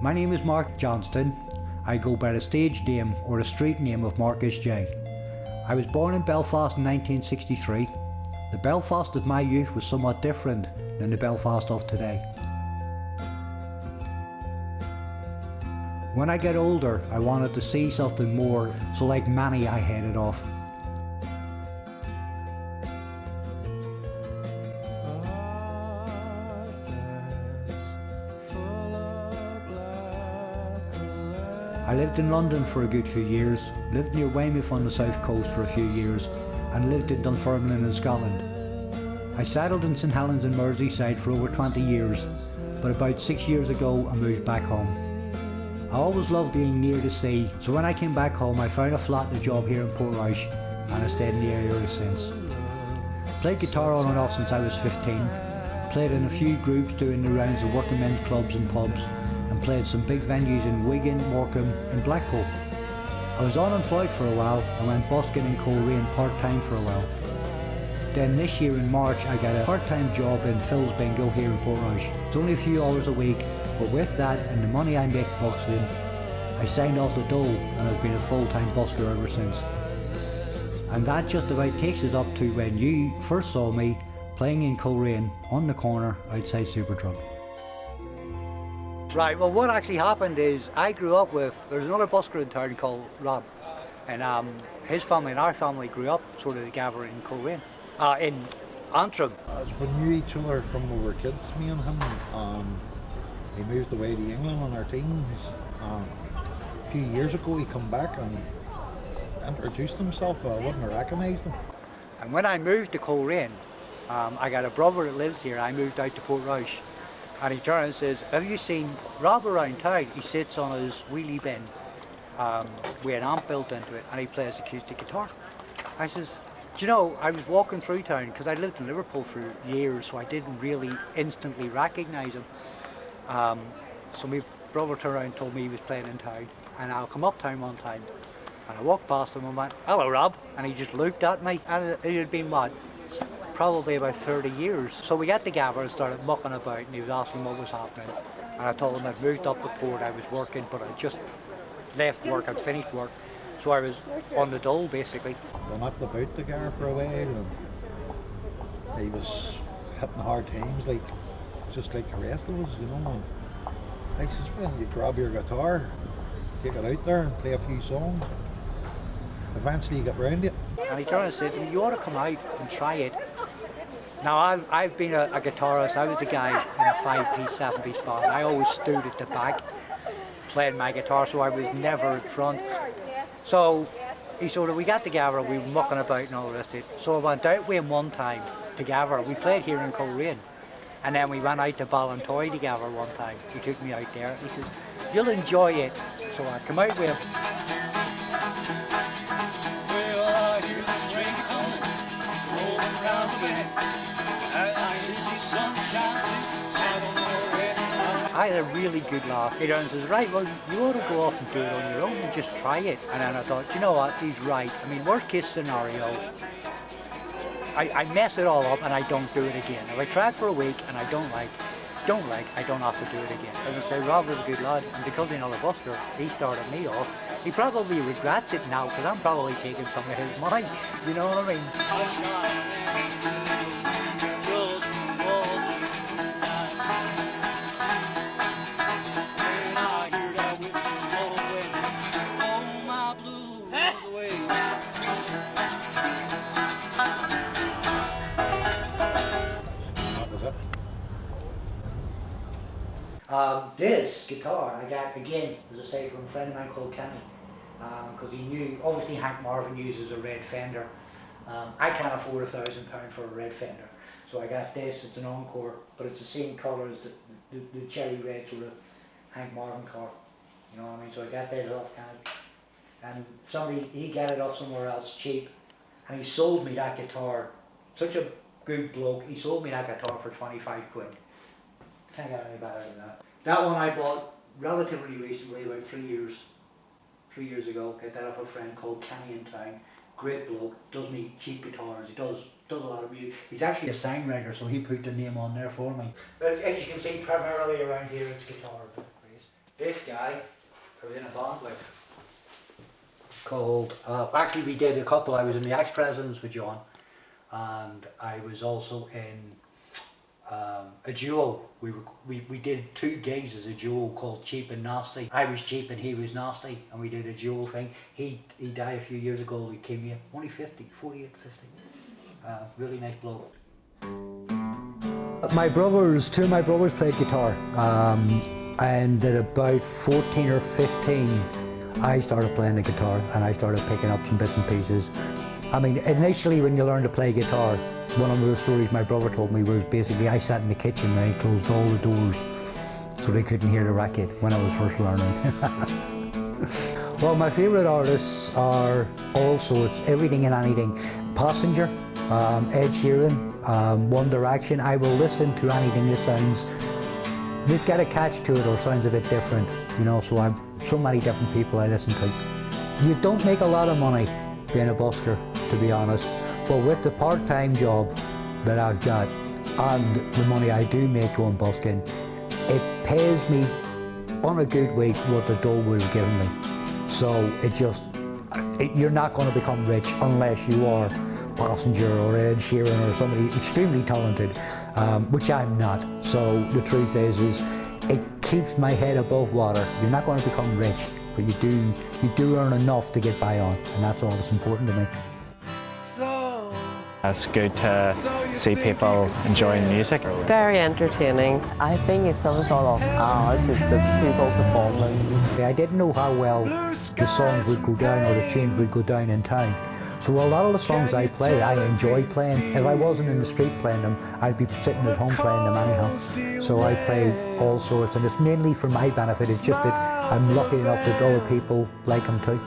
My name is Mark Johnston. I go by the stage name or the street name of Markus J. I was born in Belfast in 1963. The Belfast of my youth was somewhat different than the Belfast of today. When I get older, I wanted to see something more, so like many I headed off. I lived in London for a good few years, lived near Weymouth on the south coast for a few years, and lived in Dunfermline in Scotland. I settled in St Helens in Merseyside for over 20 years, but about 6 years ago I moved back home. I always loved being near the sea, so when I came back home I found a flat and a job here in Portrush, and I stayed in the area ever since. Played guitar on and off since I was 15, played in a few groups doing the rounds of working men's clubs and pubs, and played some big venues in Wigan, Morecambe and Blackpool. I was unemployed for a while and went busking in Coleraine part-time for a while. Then this year in March I got a part-time job in Phil's Bingo here in Portrush. It's only a few hours a week, but with that and the money I make busking, I signed off the dole and I've been a full-time busker ever since. And that just about takes us up to when you first saw me playing in Coleraine on the corner outside Superdrug. Right, well what actually happened is I grew up with, there's another busker in town called Rob, and his family and our family grew up sort of together in Coleraine, in Antrim. We knew each other from we were kids, me and him. He moved away to England on our teams. A few years ago he come back and introduced himself. I wouldn't have recognised him. And when I moved to Coleraine, I got a brother that lives here. I moved out to Portrush. And he turns and says, have you seen Rob around town? He sits on his wheelie bin with an amp built into it and he plays acoustic guitar. I says, do you know, I was walking through town because I lived in Liverpool for years, so I didn't really instantly recognise him. So my brother turned around and told me he was playing in town, and I'll come uptown one time. And I walked past him and went, hello Rob, and he just looked at me, and it had been what? Probably about 30 years. So we got together and started mucking about, and he was asking what was happening. And I told him I'd moved up the port, I was working, but I just left work, I'd finished work. So I was on the dole basically. We knocked about together for a while, and he was hitting hard times, like just like the rest of us, you know. And I says, well, you grab your guitar, take it out there and play a few songs. Eventually you get round it. And he turned and said to me, you ought to come out and try it. Now I've been a guitarist. I was the guy in a 5-piece, 7-piece band. I always stood at the back playing my guitar, so I was never in front. So he sort of, we got together, we were mucking about and all the rest of it. So I went out with him one time together. We played here in Coleraine. And then we went out to Ballintoy together one time. He took me out there. He says, you'll enjoy it. So I come out with him. I had a really good laugh. He says, right, well, you ought to go off and do it on your own and just try it. And then I thought, you know what, he's right. I mean, worst case scenario, I mess it all up and I don't do it again. If I try it for a week and I don't like, I don't have to do it again. As I say, Rob was a good lad, and because he's not a busker, he started me off. He probably regrets it now, because I'm probably taking some of his money. You know what I mean? This guitar I got again, as I say, from a friend of mine called Kenny, because he knew, obviously Hank Marvin uses a red Fender. I can't afford £1,000 for a red Fender, so I got this. It's an Encore, but it's the same colour as the cherry red sort of Hank Marvin car. You know what I mean? So I got that off Kenny, and somebody, he got it off somewhere else cheap, and he sold me that guitar. Such a good bloke. He sold me that guitar for 25 quid. Can't get any better than that. That one I bought relatively recently, about 3 years ago. Got that off a friend called Kenny in town. Great bloke, does me cheap guitars. He does a lot of music. He's actually a songwriter, so he put the name on there for me. But as you can see, primarily around here it's guitar. This guy, I was in a band with, called, actually we did a couple. I was in the Ex-Presidents with John, and I was also in a duo. We did 2 gigs as a duo called Cheap and Nasty. I was cheap and he was nasty, and we did a duo thing. He died a few years ago with leukemia, only 50, 48, 50. Really nice bloke. Two of my brothers played guitar, and at about 14 or 15 I started playing the guitar, and I started picking up some bits and pieces. I mean, initially when you learn to play guitar, one of the stories my brother told me was basically I sat in the kitchen and I closed all the doors so they couldn't hear the racket when I was first learning. Well, my favourite artists are all sorts, everything and anything. Passenger, Ed Sheeran, One Direction. I will listen to anything that sounds, that's got a catch to it or sounds a bit different, you know, so many different people I listen to. You don't make a lot of money being a busker, to be honest, but with the part-time job that I've got and the money I do make going busking, it pays me on a good week what the dough would have given me. So you're not going to become rich unless you are Passenger or Ed Sheeran or somebody extremely talented, which I'm not. So the truth is it keeps my head above water. You're not going to become rich, but you do earn enough to get by on, and that's all that's important to me. It's good to see people enjoying music. Very entertaining. I think it's some sort of art, just the people performance. I didn't know how well the songs would go down or the tunes would go down in town. So a lot of the songs I play, I enjoy playing. If I wasn't in the street playing them, I'd be sitting at home playing them anyhow. So I play all sorts, and it's mainly for my benefit. It's just that I'm lucky enough that other people like them too.